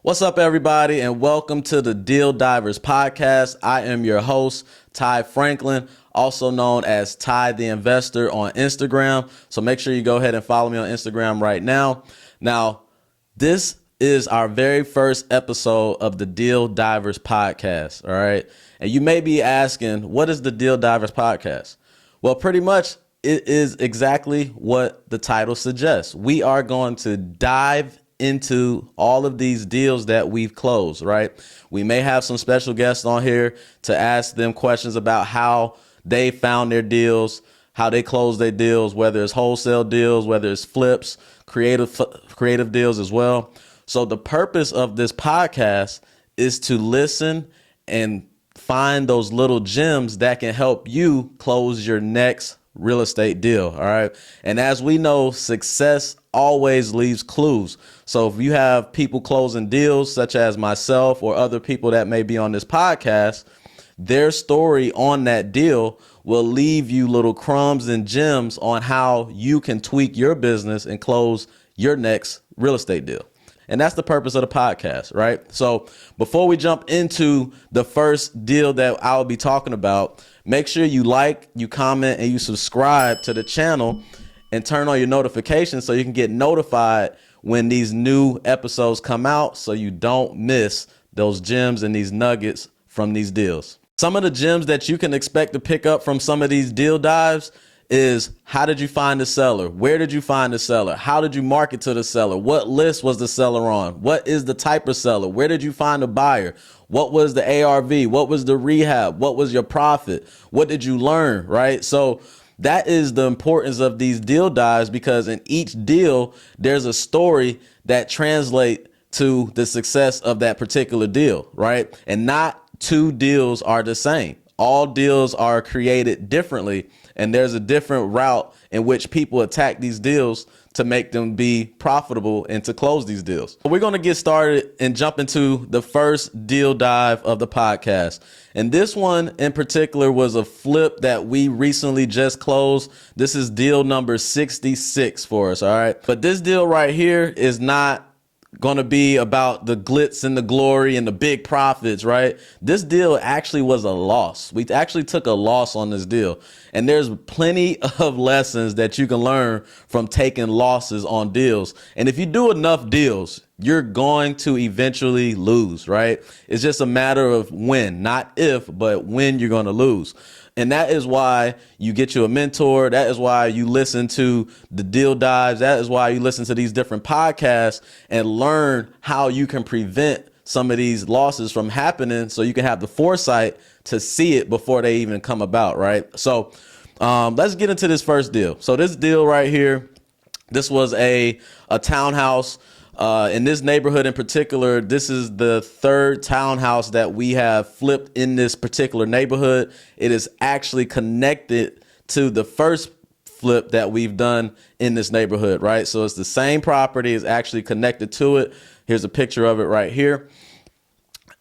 What's up, everybody, and welcome to the Deal Divers podcast. I am your host, Ty Franklin, also known as Ty the Investor on Instagram. So make sure you go ahead and follow me on Instagram right now. Now, this is our very first episode of the Deal Divers podcast, all right? And you may be asking, what is the Deal Divers podcast? Well, pretty much it is exactly what the title suggests. We are going to dive into all of these deals that we've closed, right? We may have some special guests on here to ask them questions about how they found their deals, how they close their deals, whether it's wholesale deals, whether it's flips, creative deals as well. So the purpose of this podcast is to listen and find those little gems that can help you close your next real estate deal. All right. And as we know, success always leaves clues. So if you have people closing deals such as myself or other people that may be on this podcast, their story on that deal will leave you little crumbs and gems on how you can tweak your business and close your next real estate deal. And that's the purpose of the podcast, right? So before we jump into the first deal that I'll be talking about, make sure you like, you comment, and you subscribe to the channel and turn on your notifications so you can get notified when these new episodes come out so you don't miss those gems and these nuggets from these deals. Some of the gems that you can expect to pick up from some of these deal dives is: how did you find the seller? Where did you find the seller? How did you market to the seller? What list was the seller on? What is the type of seller? Where did you find the buyer? What was the ARV? What was the rehab? What was your profit? What did you learn, right? So that is the importance of these deal dives, because in each deal, there's a story that translates to the success of that particular deal, right? And not two deals are the same. All deals are created differently, and there's a different route in which people attack these deals to make them be profitable and to close these deals. We're going to get started and jump into the first deal dive of the podcast. And this one in particular was a flip that we recently just closed. This is deal number 66 for us, all right? But this deal right here is not going to be about the glitz and the glory and the big profits, right? This deal actually was a loss. We actually took a loss on this deal. And there's plenty of lessons that you can learn from taking losses on deals. And if you do enough deals, you're going to eventually lose, right? It's just a matter of when, not if, but when you're going to lose. And that is why you get you a mentor. That is why you listen to the deal dives. That is why you listen to these different podcasts and learn how you can prevent some of these losses from happening, so you can have the foresight to see it before they even come about, right? So let's get into this first deal. So this deal right here, this was a townhouse. In this neighborhood in particular, this is the third townhouse that we have flipped in this particular neighborhood. It is actually connected to the first flip that we've done in this neighborhood, right? So it's the same property, is actually connected to it. Here's a picture of it right here.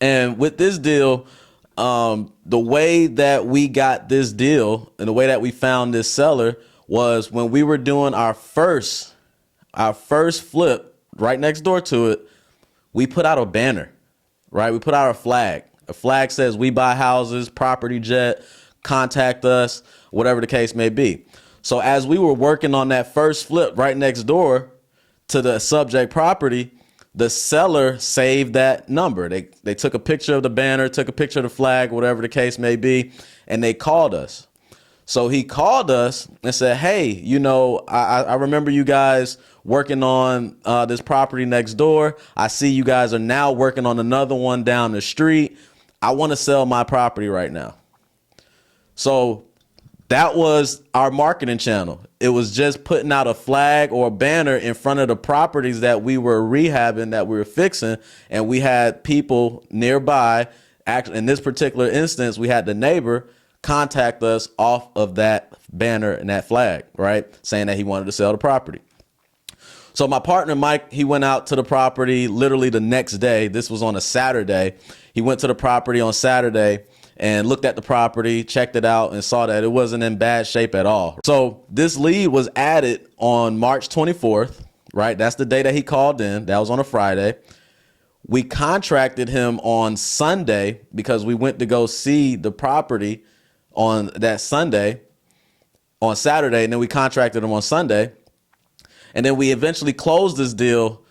And with this deal, the way that we got this deal and the way that we found this seller was when we were doing our first flip. Right next door to it, we put out a banner, right? We put out a flag. A flag says, "We buy houses, property jet, contact us," whatever the case may be. So as we were working on that first flip right next door to the subject property, the seller saved that number. They took a picture of the banner, took a picture of the flag, whatever the case may be, and they called us. So he called us and said, "Hey, you know, I remember you guys working on this property next door. I see you guys are now working on another one down the street. I want to sell my property right now." So that was our marketing channel. It was just putting out a flag or a banner in front of the properties that we were rehabbing, that we were fixing. And we had people nearby. Actually, in this particular instance, we had the neighbor contact us off of that banner and that flag, right? Saying that he wanted to sell the property. So my partner, Mike, he went out to the property literally the next day. This was on a Saturday. He went to the property on Saturday and looked at the property, checked it out, and saw that it wasn't in bad shape at all. So this lead was added on March 24th, right? That's the day that he called in. That was on a Friday. We contracted him on Sunday because we went to go see the property on that Sunday, on Saturday, and then we contracted him on Sunday. And then we eventually closed this deal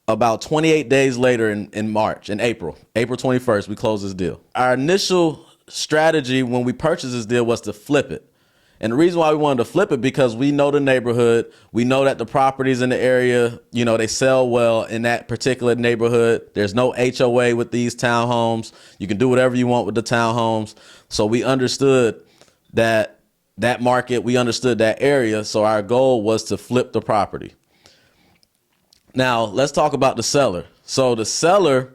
about 28 days later in March, in April 21st, we closed this deal. Our initial strategy when we purchased this deal was to flip it. And the reason why we wanted to flip it, because we know the neighborhood. We know that the properties in the area, they sell well in that particular neighborhood. There's no HOA with these townhomes. You can do whatever you want with the townhomes. So we understood that market. We understood that area. So our goal was to flip the property. Now, let's talk about the seller. So the seller,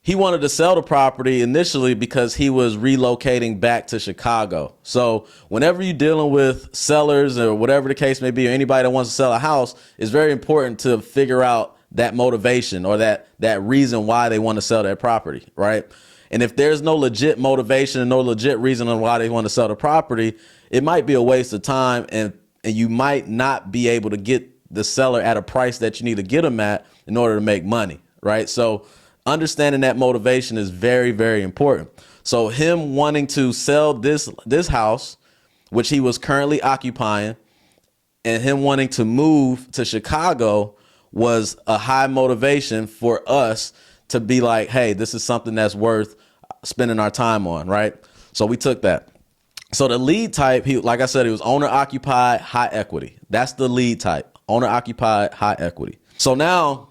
he wanted to sell the property initially because he was relocating back to Chicago. So whenever you're dealing with sellers or whatever the case may be, or anybody that wants to sell a house, it's very important to figure out that motivation or that reason why they want to sell that property, right? And if there's no legit motivation and no legit reason on why they want to sell the property, it might be a waste of time, and you might not be able to get the seller at a price that you need to get them at in order to make money, right? So understanding that motivation is very, very important. So him wanting to sell this house, which he was currently occupying, and him wanting to move to Chicago was a high motivation for us to be like, hey, this is something that's worth spending our time on, right? So we took that. So the lead type, like I said, he was owner occupied, high equity. That's the lead type, owner occupied, high equity. So now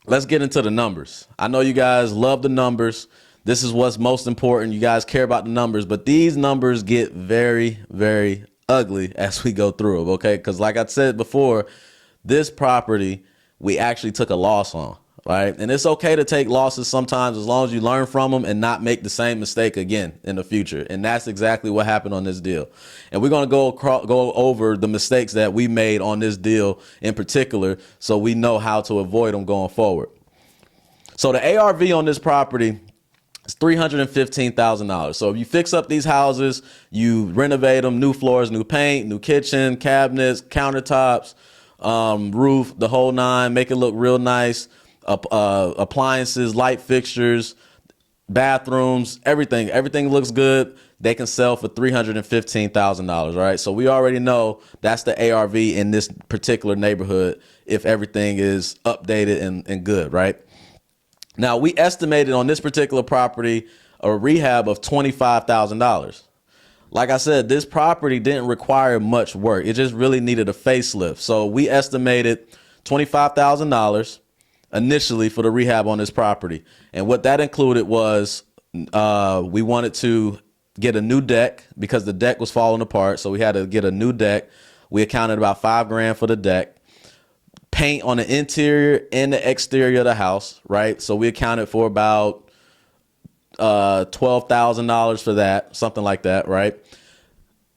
let's get into the numbers. I know you guys love the numbers. This is what's most important. You guys care about the numbers, but these numbers get very, very ugly as we go through them, okay? Because like I said before, this property, we actually took a loss on. Right. And it's OK to take losses sometimes as long as you learn from them and not make the same mistake again in the future. And that's exactly what happened on this deal. And we're going to go over the mistakes that we made on this deal in particular, so we know how to avoid them going forward. So the ARV on this property is $315,000. So if you fix up these houses, you renovate them, new floors, new paint, new kitchen, cabinets, countertops, roof, the whole nine, make it look real nice. Appliances, light fixtures, bathrooms, everything looks good. They can sell for $315,000, right? So we already know that's the ARV in this particular neighborhood if everything is updated and good, right? Now, we estimated on this particular property a rehab of $25,000. Like I said, this property didn't require much work. It just really needed a facelift. So we estimated $25,000 initially for the rehab on this property. And what that included was we wanted to get a new deck because the deck was falling apart. So we had to get a new deck. We accounted about $5,000 for the deck. Paint on the interior and the exterior of the house, right? So we accounted for about $12,000 for that, something like that, right?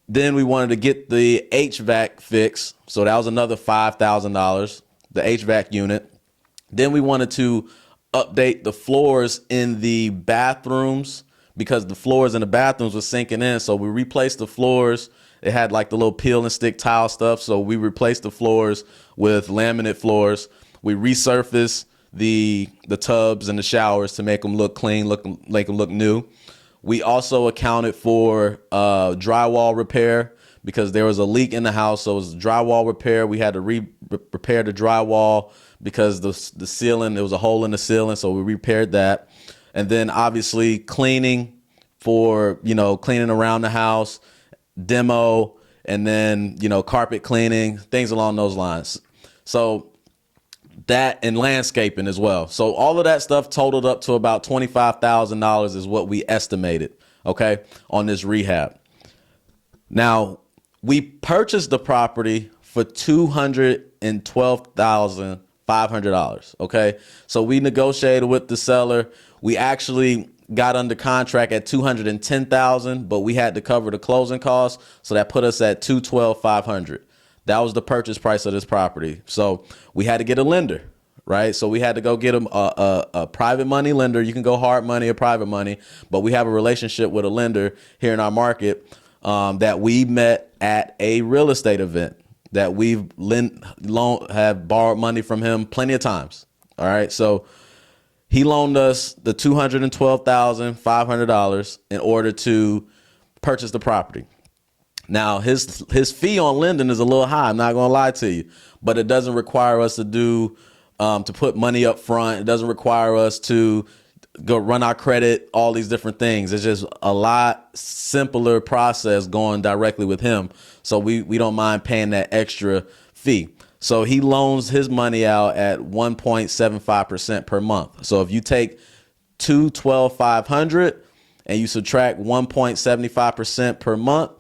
Then we wanted to get the HVAC fixed. So that was another $5,000, the HVAC unit. Then we wanted to update the floors in the bathrooms because the floors in the bathrooms were sinking in. So we replaced the floors. It had like the little peel and stick tile stuff. So we replaced the floors with laminate floors. We resurfaced the tubs and the showers to make them look clean, make them look new. We also accounted for drywall repair because there was a leak in the house. So it was drywall repair. We had to repair the drywall because the ceiling, there was a hole in the ceiling. So we repaired that. And then obviously cleaning for, cleaning around the house, demo, and then, carpet cleaning, things along those lines. So that and landscaping as well. So all of that stuff totaled up to about $25,000 is what we estimated, okay, on this rehab. Now, we purchased the property for $212,500, okay? So we negotiated with the seller. We actually got under contract at $210,000, but we had to cover the closing costs, so that put us at $212,500. That was the purchase price of this property. So we had to get a lender, right? So we had to go get a private money lender. You can go hard money or private money, but we have a relationship with a lender here in our market that we met at a real estate event that have borrowed money from him plenty of times. All right. So He loaned us the $212,500 in order to purchase the property. Now, his fee on lending is a little high. I'm not going to lie to you, but it doesn't require us to to put money up front. It doesn't require us to go run our credit, all these different things. It's just a lot simpler process going directly with him. So we don't mind paying that extra fee. So he loans his money out at 1.75% per month. So if you take $212,500 and you subtract 1.75% per month,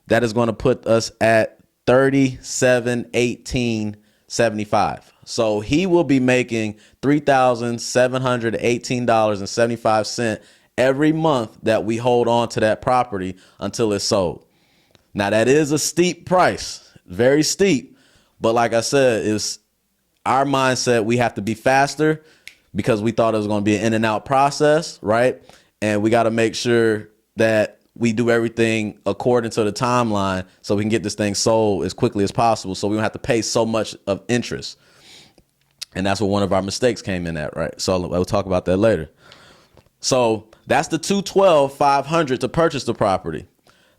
that is going to put us at $37,1875. So he will be making $3,718.75 every month that we hold on to that property until it's sold. Now that is a steep price, very steep. But like I said, it's our mindset. We have to be faster because we thought it was going to be an in and out process, right? And we got to make sure that we do everything according to the timeline so we can get this thing sold as quickly as possible so we don't have to pay so much of interest. And that's where one of our mistakes came in at, right? So we'll talk about that later. So that's the $212,500 to purchase the property.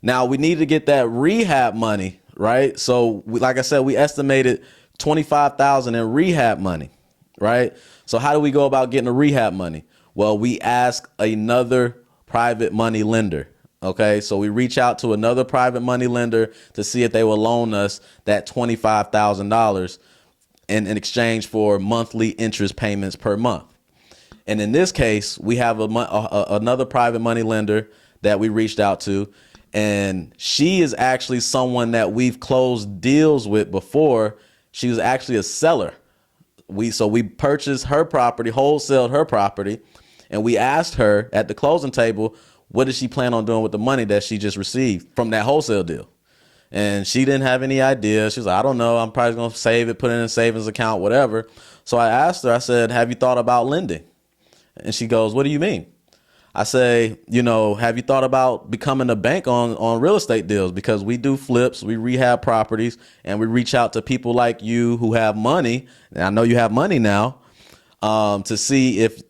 Now we need to get that rehab money, right? So like I said, we estimated $25,000 in rehab money, right? So how do we go about getting the rehab money? Well, we ask another private money lender. Okay, so we reach out to another private money lender to see if they will loan us that $25,000 in exchange for monthly interest payments per month. And in this case, we have another private money lender that we reached out to, and she is actually someone that we've closed deals with before. She was actually a seller. We purchased her property, wholesaled her property, and we asked her at the closing table, what does she plan on doing with the money that she just received from that wholesale deal? And she didn't have any idea. She was like, I don't know. I'm probably going to save it, put it in a savings account, whatever. So I asked her, I said, have you thought about lending? And she goes, what do you mean? I say, have you thought about becoming a bank on real estate deals? Because we do flips, we rehab properties, and we reach out to people like you who have money. And I know you have money now, to see if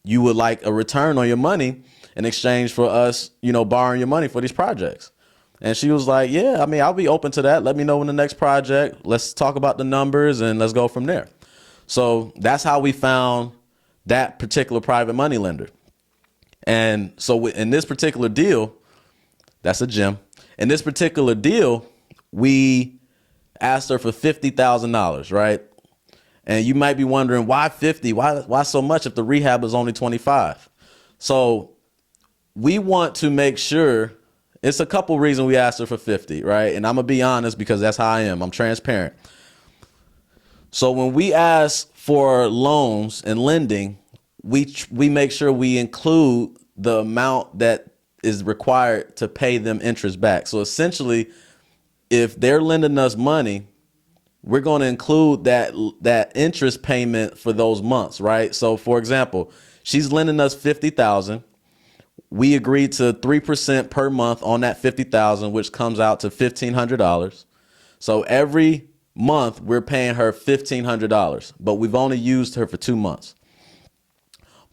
you would like a return on your money in exchange for us, borrowing your money for these projects. And she was like, yeah, I mean, I'll be open to that. Let me know when the next project, let's talk about the numbers and let's go from there. So that's how we found that particular private money lender. And so in this particular deal, that's a gem. In this particular deal, we asked her for $50,000, right? And you might be wondering, why 50? Why so much if the rehab is only 25? So we want to make sure, it's a couple reasons we asked her for 50, right? And I'm gonna be honest because that's how I am. I'm transparent. So when we ask for loans and lending, we make sure we include the amount that is required to pay them interest back. So essentially, if they're lending us money, we're going to include that interest payment for those months, right? So for example, she's lending us $50,000. We agreed to 3% per month on that $50,000, which comes out to $1,500. So every month we're paying her $1,500, but we've only used her for 2 months.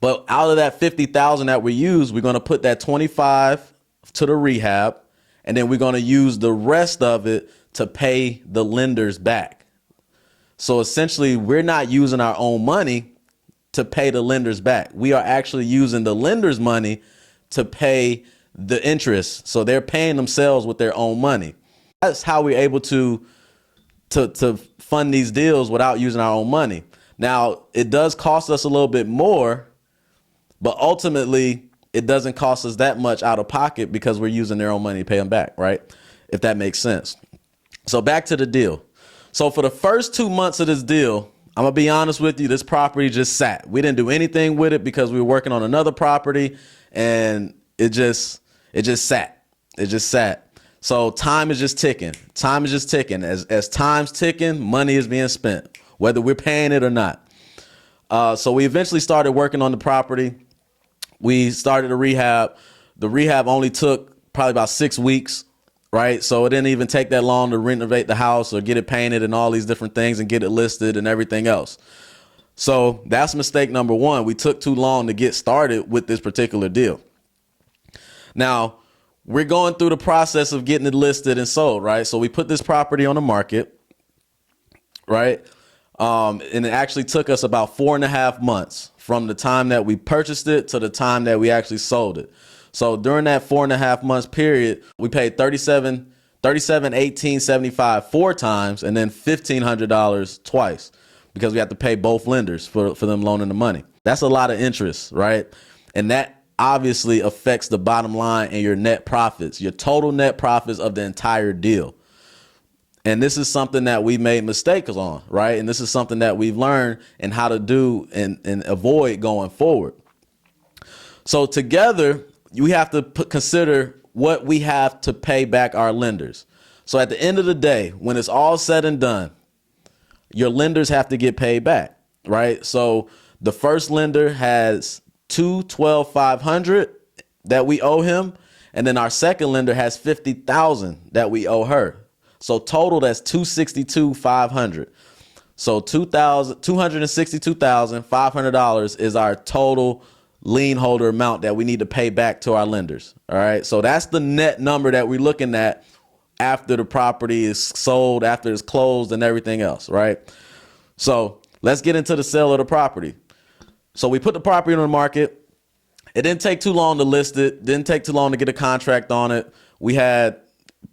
But out of that $50,000 that we use, we're going to put that 25 to the rehab, and then we're going to use the rest of it to pay the lenders back. So essentially, we're not using our own money to pay the lenders back. We are actually using the lenders' money to pay the interest. So they're paying themselves with their own money. That's how we're able to fund these deals without using our own money. Now, it does cost us a little bit more, but ultimately it doesn't cost us that much out of pocket because we're using their own money to pay them back, right? If that makes sense. So back to the deal. So for the first 2 months of this deal, I'm gonna be honest with you, this property just sat. We didn't do anything with it because we were working on another property, and it just sat. It just sat. So time is just ticking. Time is just ticking. As time's ticking, money is being spent, whether we're paying it or not. So we eventually started working on the property. We started a rehab. The rehab only took probably about 6 weeks, right? So it didn't even take that long to renovate the house or get it painted and all these different things and get it listed and everything else. So that's mistake number one. We took too long to get started with this particular deal. Now, we're going through the process of getting it listed and sold, right? So we put this property on the market, right? And it actually took us about 4.5 months from the time that we purchased it to the time that we actually sold it. So during that 4.5 months period, we paid $18.75 4 times, and then $1,500 twice, because we have to pay both lenders for them loaning the money. That's a lot of interest, right? And that obviously affects the bottom line and your net profits, your total net profits of the entire deal. And this is something that we made mistakes on, right? And this is something that we've learned and how to do and avoid going forward. So together, we have to consider what we have to pay back our lenders. So at the end of the day, when it's all said and done, your lenders have to get paid back, right? So the first lender has $212,500 that we owe him, and then our second lender has $50,000 that we owe her. So total, that's $262,500. So $262,500 is our total lien holder amount that we need to pay back to our lenders. All right. So that's the net number that we're looking at after the property is sold, after it's closed and everything else. Right. So let's get into the sale of the property. So we put the property on the market. It didn't take too long to list it. Didn't take too long to get a contract on it. We had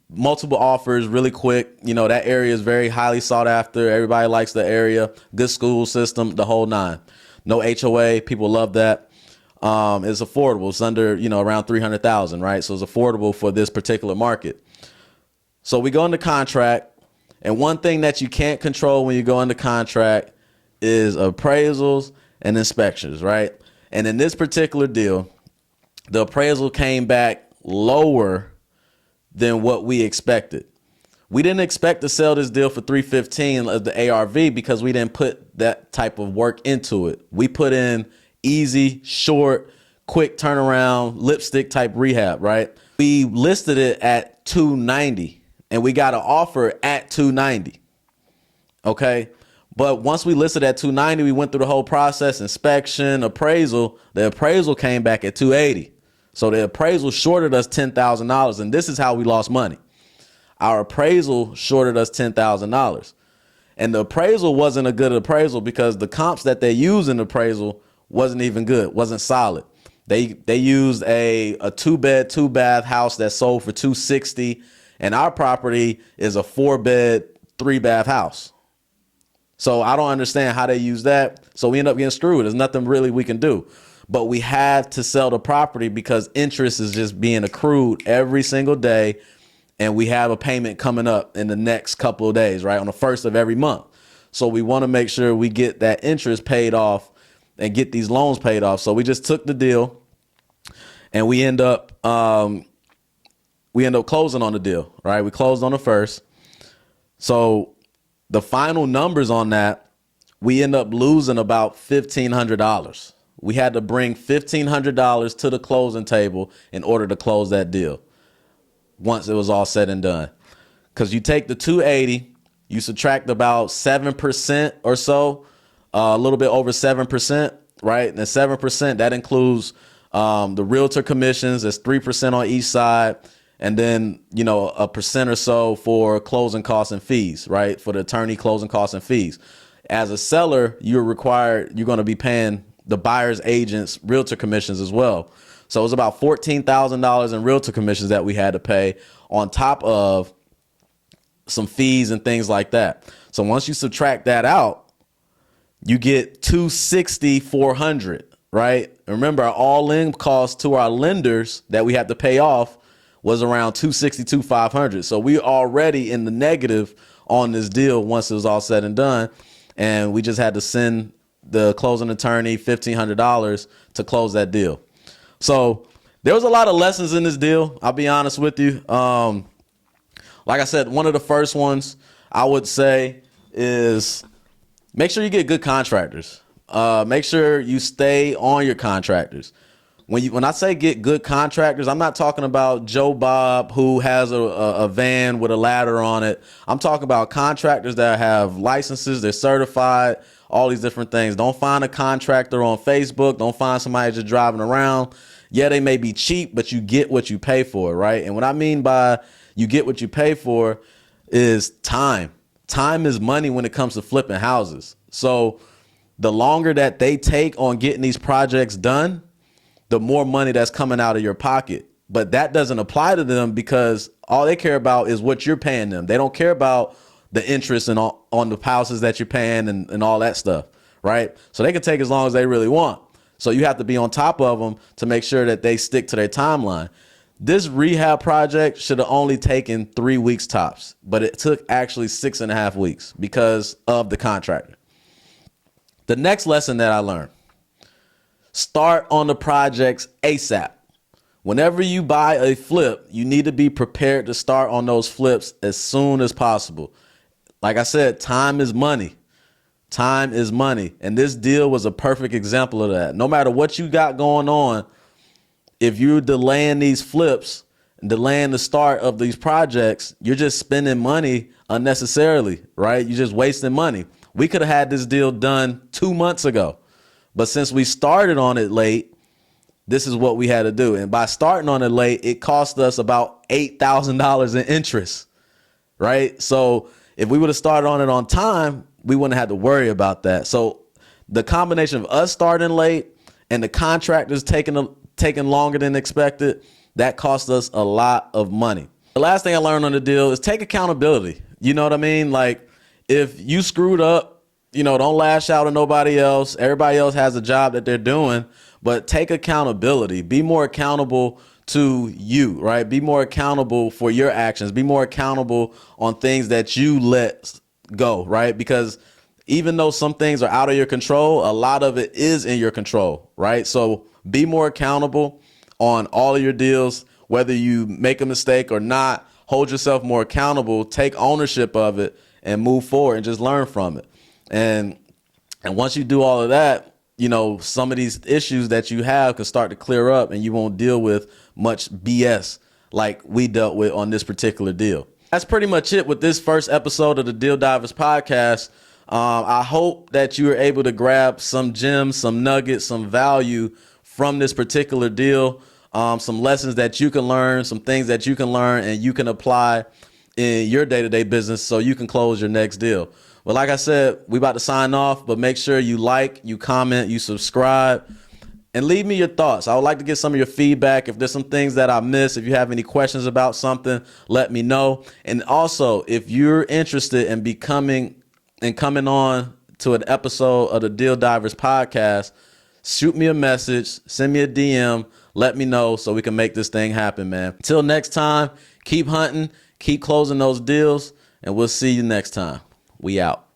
multiple offers really quick. You know, that area is very highly sought after. Everybody likes the area. Good school system, the whole nine. No HOA. People love that. It's affordable. It's under, around 300,000, right? So it's affordable for this particular market. So we go into contract, and one thing that you can't control when you go into contract is appraisals and inspections, right? And in this particular deal, the appraisal came back lower than what we expected. We didn't expect to sell this deal for $315 of the ARV because we didn't put that type of work into it. We put in easy, short, quick turnaround, lipstick type rehab, right? We listed it at $290 and we got an offer at $290. Okay. But once we listed at $290, we went through the whole process, inspection, appraisal. The appraisal came back at $280. So the appraisal shorted us $10,000. And this is how we lost money. Our appraisal shorted us $10,000. And the appraisal wasn't a good appraisal because the comps that they used in the appraisal wasn't even good, wasn't solid. They used a 2-bed, 2-bath house that sold for $260, and our property is a 4-bed, 3-bath house. So I don't understand how they use that. So we end up getting screwed. There's nothing really we can do. But we had to sell the property because interest is just being accrued every single day, and we have a payment coming up in the next couple of days, right, on the first of every month. So we want to make sure we get that interest paid off and get these loans paid off. So we just took the deal and we end up closing on the deal, right? We closed on the first. So the final numbers on that, we end up losing about $1,500. We had to bring $1,500 to the closing table in order to close that deal once it was all said and done. Because you take the $280, you subtract about 7% or so, a little bit over 7%, right? And the 7%, that includes the realtor commissions. That's 3% on each side. And then, a percent or so for closing costs and fees, right? For the attorney closing costs and fees. As a seller, you're going to be paying the buyer's agents realtor commissions as well. So it was about $14,000 in realtor commissions that we had to pay on top of some fees and things like that. So once you subtract that out, you get $260,400, right? Remember, our all-in cost to our lenders that we had to pay off was around $262,500. So we already in the negative on this deal once it was all said and done. And we just had to send the closing attorney $1,500 to close that deal. So there was a lot of lessons in this deal. I'll be honest with you. Like I said, one of the first ones I would say is make sure you get good contractors. Make sure you stay on your contractors. when I say get good contractors, I'm not talking about Joe Bob who has a van with a ladder on it. I'm talking about contractors that have licenses, they're certified, all these different things. Don't find a contractor on Facebook. Don't find somebody just driving around. Yeah, they may be cheap, but you get what you pay for, right? And what I mean by you get what you pay for is time. Time is money when it comes to flipping houses. So the longer that they take on getting these projects done, the more money that's coming out of your pocket. But that doesn't apply to them because all they care about is what you're paying them. They don't care about the interest and on the houses that you're paying and all that stuff, right? So they can take as long as they really want. So you have to be on top of them to make sure that they stick to their timeline. This rehab project should have only taken 3 weeks tops, but it took actually 6.5 weeks because of the contractor. The next lesson that I learned: start on the projects ASAP. Whenever you buy a flip, you need to be prepared to start on those flips as soon as possible. Like I said, time is money. Time is money. And this deal was a perfect example of that. No matter what you got going on, if you're delaying these flips and delaying the start of these projects, you're just spending money unnecessarily, right? You're just wasting money. We could have had this deal done 2 months ago. But since we started on it late, this is what we had to do. And by starting on it late, it cost us about $8,000 in interest, right? So if we would have started on it on time, we wouldn't have had to worry about that. So the combination of us starting late and the contractors taking longer than expected, that cost us a lot of money. The last thing I learned on the deal is take accountability. You know what I mean? Like, if you screwed up, don't lash out on nobody else. Everybody else has a job that they're doing, but take accountability. Be more accountable to you, right? Be more accountable for your actions. Be more accountable on things that you let go, right? Because even though some things are out of your control, a lot of it is in your control, right? So be more accountable on all of your deals, whether you make a mistake or not. Hold yourself more accountable, take ownership of it, and move forward and just learn from it. And once you do all of that, some of these issues that you have can start to clear up and you won't deal with much BS like we dealt with on this particular deal. That's pretty much it with this first episode of the Deal Divers podcast. I hope that you were able to grab some gems, some nuggets, some value from this particular deal, some lessons that you can learn, some things that you can learn and you can apply in your day-to-day business so you can close your next deal. But like I said, we about to sign off, but make sure you like, you comment, you subscribe, and leave me your thoughts. I would like to get some of your feedback. If there's some things that I missed, if you have any questions about something, let me know. And also, if you're interested in coming on to an episode of the Deal Divers podcast, shoot me a message, send me a DM, let me know so we can make this thing happen, man. Until next time, keep hunting, keep closing those deals, and we'll see you next time. We out.